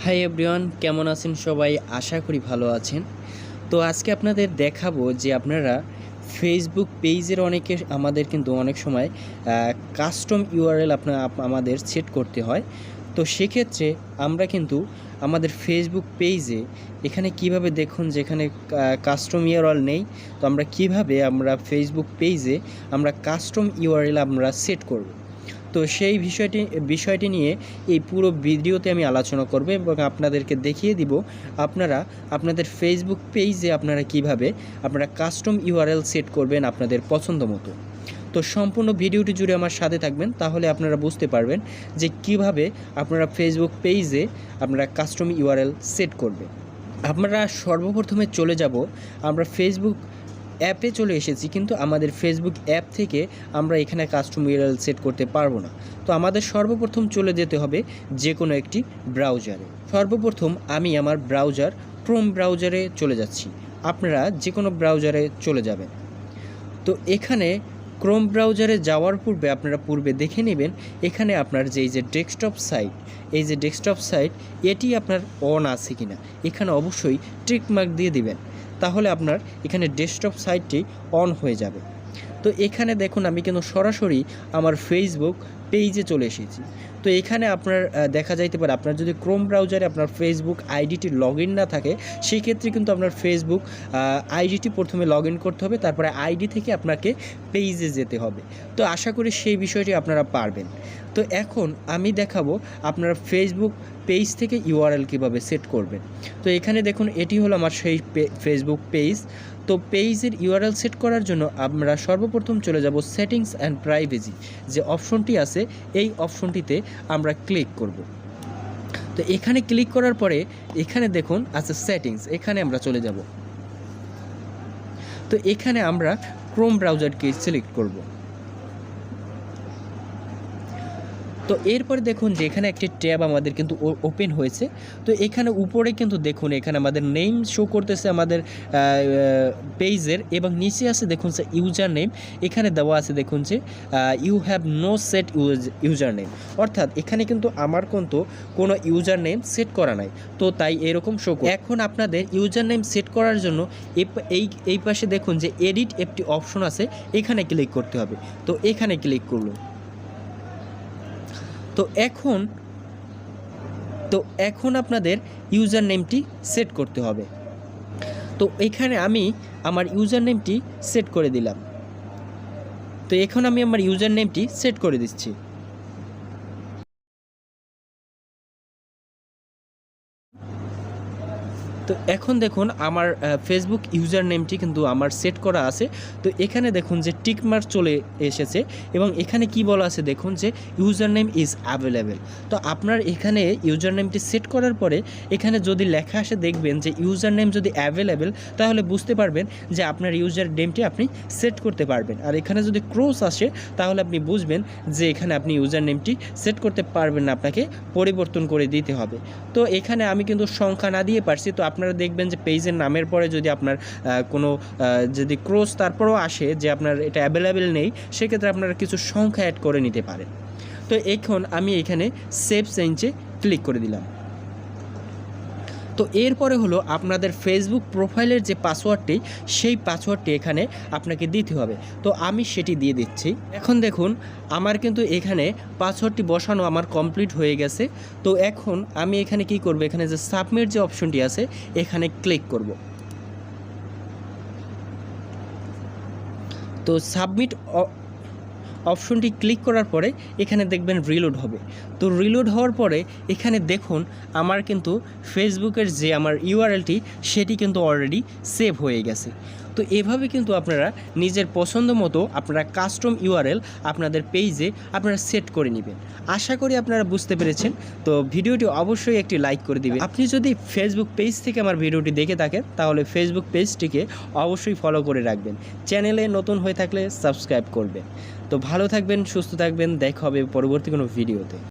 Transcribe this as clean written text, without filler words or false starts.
Hi everyone, কেমন আছেন সবাই? আশা করি ভালো আছেন। তো আজকে আপনাদের দেখাবো যে আপনারা ফেসবুক পেজের আমাদের কিন্তু অনেক সময় কাস্টম ইউআরএল আমাদের সেট করতে হয়। তো সেক্ষেত্রে আমরা কিন্তু আমাদের ফেসবুক পেজে এখানে কিভাবে দেখুন যে এখানে কাস্টম ইউআরএল নেই। তো আমরা ফেসবুক পেজে আমরা কাস্টম ইউআরএল আমরা সেট করব। তো সেই বিষয়টি নিয়ে এই পুরো ভিডিওতে আমি আলোচনা করব এবং আপনাদেরকে দেখিয়ে দিব আপনাদের ফেসবুক পেজে আপনারা কাস্টম ইউআরএল সেট করবেন আপনাদের পছন্দ মতো। তো সম্পূর্ণ ভিডিওটি জুড়ে আমার সাথে থাকবেন, তাহলে আপনারা বুঝতে পারবেন যে কিভাবে আপনারা ফেসবুক পেজে আপনারা কাস্টম ইউআরএল সেট করবেন। আমরা সর্বপ্রথমে চলে যাব, আমরা ফেসবুক অ্যাপে চলে এসেছি, কিন্তু আমাদের ফেসবুক অ্যাপ থেকে আমরা এখানে কাস্টম ইউআরএল সেট করতে পারবো না। তো আমাদের সর্বপ্রথম চলে যেতে হবে যে কোনো একটি ব্রাউজারে। সর্বপ্রথম আমি আমার ব্রাউজার ক্রোম ব্রাউজারে চলে যাচ্ছি। আপনারা যে কোনো ব্রাউজারে চলে যাবেন। তো এখানে ক্রোম ব্রাউজারে যাওয়ার পূর্বে আপনারা দেখে নেবেন এখানে আপনার এই যে ডেস্কটপ সাইট এটি আপনার অন আছে কিনা। এখানে অবশ্যই টিক মার্ক দিয়ে দিবেন, তাহলে আপনার এখানে ডেস্কটপ সাইটটি অন হয়ে যাবে। তো এখানে দেখুন আমি কিন্তু সরাসরি আমার ফেসবুক পেজে চলে এসেছি। তো এখানে আপনার দেখা যাইতে পারে আপনার যদি ক্রোম ব্রাউজারে আপনার ফেসবুক আইডিটি লগ ইন না থাকে, সেই ক্ষেত্রে কিন্তু আপনার ফেসবুক আইডিটি প্রথমে লগ ইন করতে হবে, তারপরে আইডি থেকে আপনাকে পেজে যেতে হবে। তো আশা করি সেই বিষয়টি আপনারা পারবেন। তো এখন আমি দেখাবো আপনারা ফেসবুক পেজ থেকে ইউআরএল কীভাবে সেট করবেন। তো এখানে দেখুন এটি হলো আমার সেই ফেসবুক পেজ। তো পেজের ইউআরএল সেট করার জন্য আমরা সর্বপ্রথম চলে যাব সেটিংস অ্যান্ড প্রাইভেসি যে অপশনটি আছে, এই অপশনটিতে আমরা ক্লিক করব। তো এখানে ক্লিক করার পরে এখানে দেখুন আছে সেটিংস, এখানে আমরা চলে যাব। তো এখানে আমরা ক্রোম ব্রাউজারকে সিলেক্ট করব। তো এরপরে দেখুন যে এখানে একটি ট্যাব আমাদের কিন্তু ওপেন হয়েছে। তো এখানে উপরে কিন্তু দেখুন এখানে আমাদের নেম শো করতেছে আমাদের পেজের, এবং নিচে আছে দেখুন যে ইউজার নেম। এখানে দেওয়া আছে দেখুন যে you have no set user name, অর্থাৎ এখানে কিন্তু আমার কিন্তু কোনো ইউজার নেম সেট করা নাই, তো তাই এরকম শো করে। এখন আপনাদের ইউজার নেম সেট করার জন্য এই পাশে দেখুন যে এডিট একটি অপশন আছে, এখানে ক্লিক করতে হবে। তো এখানে ক্লিক করলো। তো এখন আপনাদের ইউজার নেমটি সেট করতে হবে। তো এখানে আমি আমার ইউজার নেমটি সেট করে দিলাম। তো এখন আমি আমার ইউজার নেমটি সেট করে দিচ্ছি। তো এখন দেখুন আমার ফেসবুক ইউজার নেমটি কিন্তু আমার সেট করা আছে। তো এখানে দেখুন যে টিক মার্ক চলে এসেছে, এবং এখানে কি বলা আছে দেখুন যে ইউজার নেম ইজ অ্যাভেলেবেল। তো আপনার এখানে ইউজার নেমটি সেট করার পরে এখানে যদি লেখা আসে দেখবেন যে ইউজার নেম যদি অ্যাভেলেবেল, তাহলে বুঝতে পারবেন যে আপনার ইউজার নেমটি আপনি সেট করতে পারবেন। আর এখানে যদি ক্রস আসে তাহলে আপনি বুঝবেন যে এখানে আপনি ইউজার নেমটি সেট করতে পারবেন না, আপনাকে পরিবর্তন করে দিতে হবে। তো এখানে আমি কিন্তু সংখ্যা না দিয়ে পারছি। তো আপনারা দেখবেন যে পেজের নামের পরে যদি আপনার যদি ক্রস তারপরেও আসে যে আপনার এটা অ্যাভেলেবেল নেই, সেক্ষেত্রে আপনারা কিছু সংখ্যা অ্যাড করে নিতে পারেন। তো এখন আমি এখানে সেভ চেঞ্জে ক্লিক করে দিলাম। তো এরপরে হলো আপনাদের ফেসবুক প্রোফাইলের যে পাসওয়ার্ডটি, সেই পাসওয়ার্ডটি এখানে আপনাকে দিতে হবে। তো আমি সেটি দিয়ে দিচ্ছি। এখন দেখুন আমার কিন্তু এখানে পাসওয়ার্ডটি বসানো আমার কমপ্লিট হয়ে গেছে। তো এখন আমি এখানে কি করব, এখানে যে সাবমিট যে অপশনটি আছে এখানে ক্লিক করব। তো সাবমিট অপশনটি ক্লিক করার পরে এখানে দেখবেন রিলোড হবে। তো রিলোড হওয়ার পরে এখানে দেখুন আমার কিন্তু ফেসবুকের যে আমার ইউআরএলটি সেটি কিন্তু অলরেডি সেভ হয়ে গেছে। তো এভাবে কিন্তু আপনারা নিজের পছন্দ মতো আপনারা কাস্টম ইউআরএল আপনাদের পেজে আপনারা সেট করে নেবেন। আশা করি আপনারা বুঝতে পেরেছেন। তো ভিডিওটি অবশ্যই একটি লাইক করে দিবেন। আপনি যদি ফেসবুক পেজ থেকে আমার ভিডিওটি দেখে থাকেন, তাহলে ফেসবুক পেজটিকে অবশ্যই ফলো করে রাখবেন। চ্যানেলে নতুন হয়ে থাকলে সাবস্ক্রাইব করবেন। তো ভালো থাকবেন, সুস্থ থাকবেন, দেখা হবে পরবর্তী কোনো ভিডিওতে।